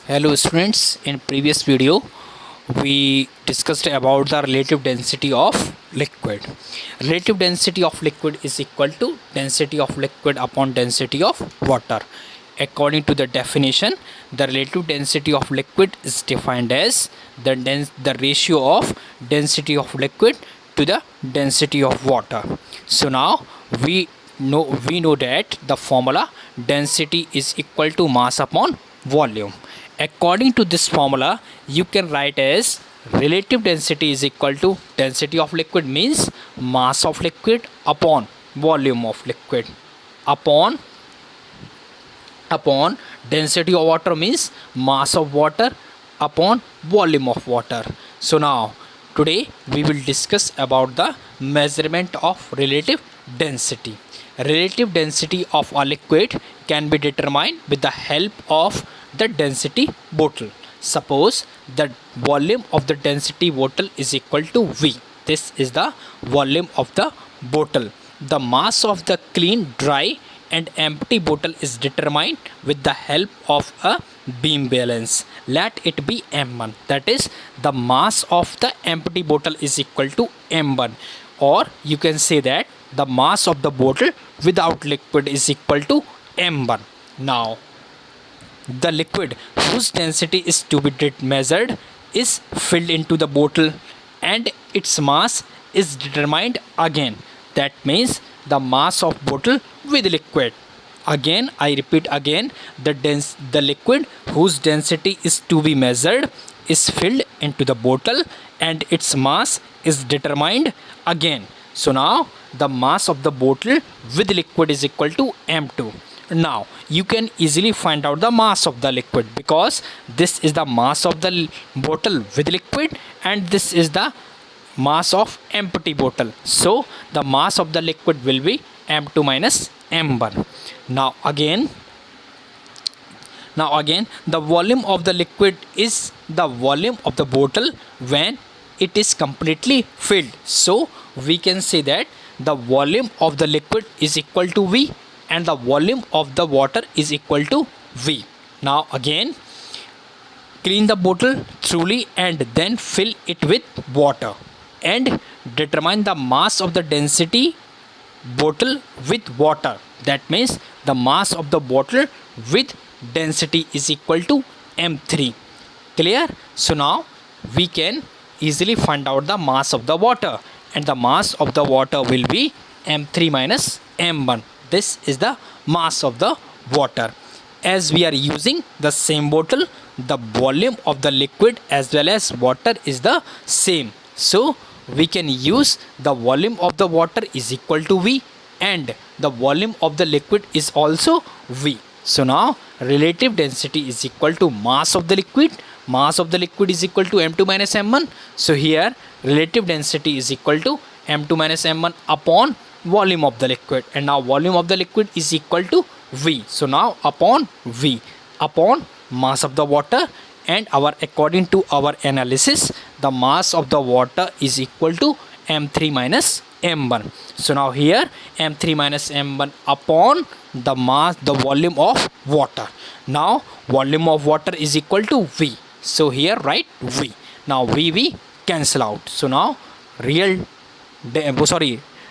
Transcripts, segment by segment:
Hello students, in previous video we discussed about the relative density of liquid. Relative density of liquid is equal to density of liquid upon density of water. According to the definition, the relative density of liquid is defined as the ratio of density of liquid to the density of water. So now we know that the formula density is equal to mass upon volume. According to this formula, you can write as relative density is equal to density of liquid means mass of liquid upon volume of liquid upon density of water means mass of water upon volume of water. So now today we will discuss about the measurement of relative density. Relative density of a liquid can be determined with the help of the density bottle. Suppose the volume of the density bottle is equal to V. This is the volume of the bottle. The mass of the clean, dry and empty bottle is determined with the help of a beam balance. Let it be M1. That is, the mass of the empty bottle is equal to M1. Or you can say that the mass of the bottle without liquid is equal to M1. Now, the liquid whose density is to be measured is filled into the bottle and its mass is determined again. That means the mass of bottle with liquid. Again, I repeat again, the liquid whose density is to be measured is filled into the bottle and its mass is determined again. So now the mass of the bottle with liquid is equal to M2. Now you can easily find out the mass of the liquid because this is the mass of the bottle with liquid and this is the mass of empty bottle. So the mass of the liquid will be M2 minus M1. Now again the volume of the liquid is the volume of the bottle when it is completely filled. So we can say that the volume of the liquid is equal to V and the volume of the water is equal to V. Now again, clean the bottle thoroughly and then fill it with water and determine the mass of the density bottle with water. That means the mass of the bottle with density is equal to M3. Clear? So now we can easily find out the mass of the water and the mass of the water will be M3 minus M1. This is the mass of the water. As we are using the same bottle, the volume of the liquid as well as water is the same. So we can use the volume of the water is equal to V and the volume of the liquid is also V. So now relative density is equal to mass of the liquid. Mass of the liquid is equal to M2 minus M1. So here relative density is equal to M2 minus M1 upon volume of the liquid, and now volume of the liquid is equal to V. So now upon V upon mass of the water, and according to our analysis the mass of the water is equal to M3 minus M1. So now here M3 minus M1 upon the volume of water. Now volume of water is equal to V. So here write V. Now V cancel out. So now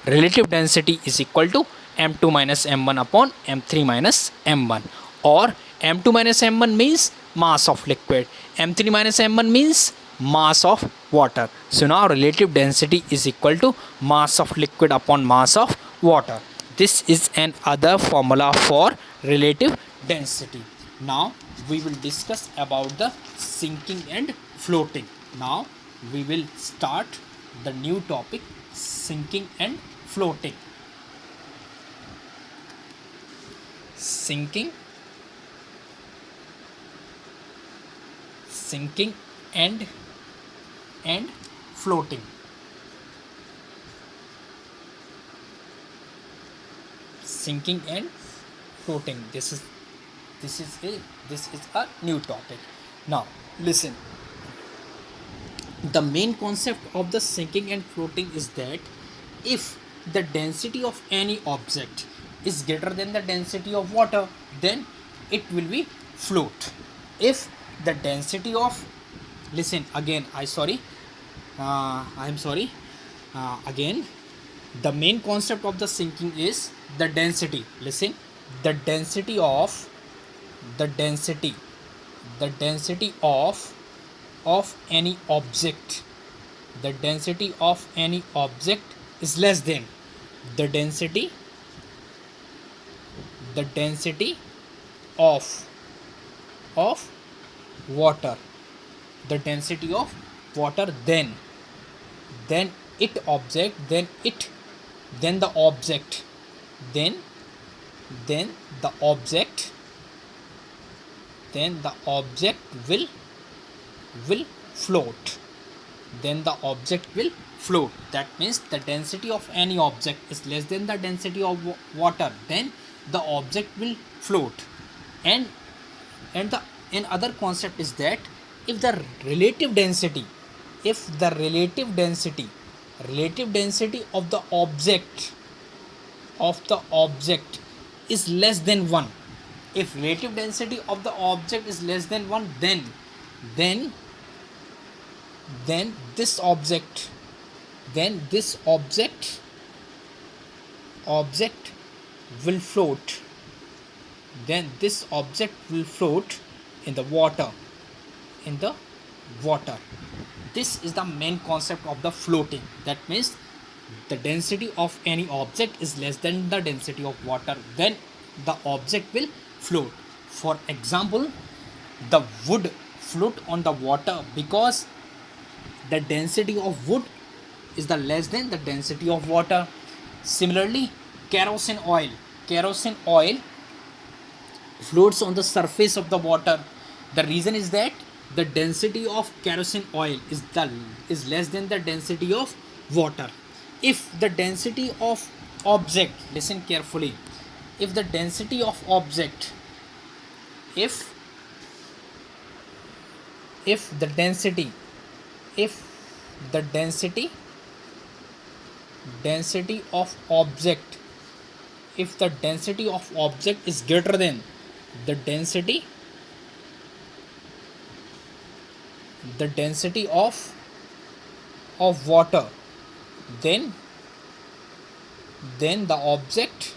relative density is equal to M2 minus M1 upon M3 minus M1, or M2 minus M1 means mass of liquid, M3 minus M1 means mass of water. So now relative density is equal to mass of liquid upon mass of water. This is an other formula for relative density. Now we will discuss about the sinking and floating. Now we will start the new topic, sinking and floating. Sinking and floating. Sinking and floating. This is a new topic. Now listen. The main concept of the sinking and floating is that if the density of any object is greater than the density of water, then it will be float. If the density of, listen again, I'm sorry, again, the main concept of the sinking is the density. Listen, the density of, the density, the density of any object, the density of any object is less than the density, the density of water, the density of water, then it object, then the object, then the object, then the object will float, then the object will float. That means the density of any object is less than the density of water, then the object will float. And the another concept is that if the relative density, if the relative density of the object is less than 1, if relative density of the object is less than 1, then this object, object will float, then this object will float in the water, in the water. This is the main concept of the floating. That means the density of any object is less than the density of water, then the object will float. For example, the wood float on the water because the density of wood is the less than the density of water. Similarly, kerosene oil floats on the surface of the water. The reason is that the density of kerosene oil is less than the density of water. If the density of object, listen carefully, if the density of object, if the density of object, if the density of object is greater than the density of water, then the object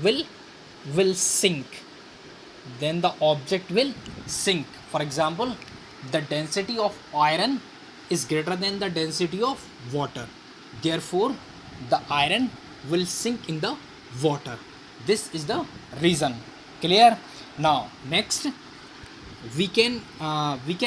will sink, then the object will sink. For example, the density of iron is greater than the density of water, therefore the iron will sink in the water. This is the reason. Clear? Now next we can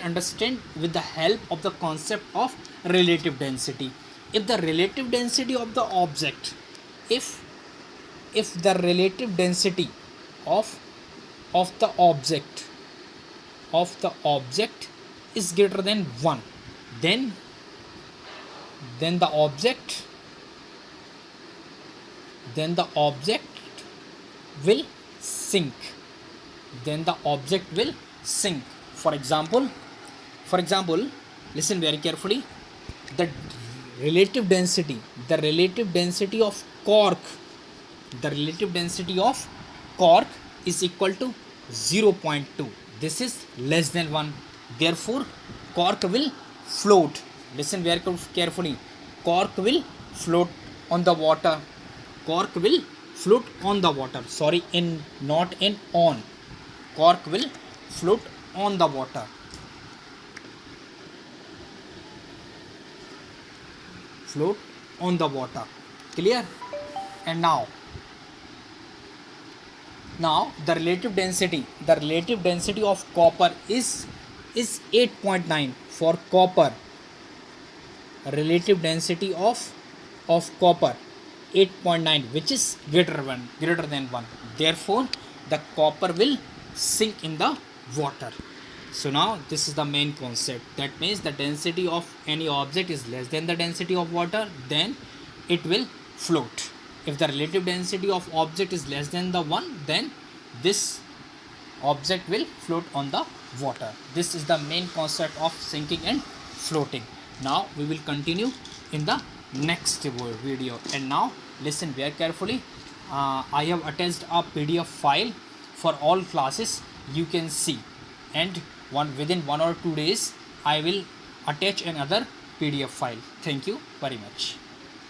understand with the help of the concept of relative density. If the relative density of the object, if the relative density of the object is greater than 1, then the object will sink, then the object will sink. For example, listen very carefully, the relative density of cork, is equal to 0.2. This is less than 1, therefore cork will float. Listen very carefully, cork will float on the water, cork will float on the water, sorry, in not in on, cork will float on the water. Float on the water. Clear? And now the relative density of copper is 8.9. For copper, relative density of copper 8.9, which is greater than 1, therefore the copper will sink in the water. So now this is the main concept. That means the density of any object is less than the density of water, then it will float. If the relative density of object is less than the 1, then this object will float on the water. This is the main concept of sinking and floating. Now we will continue in the next video. And now listen very carefully. I have attached a PDF file for all classes you can see, and within 1 or 2 days I will attach another PDF file. Thank you very much.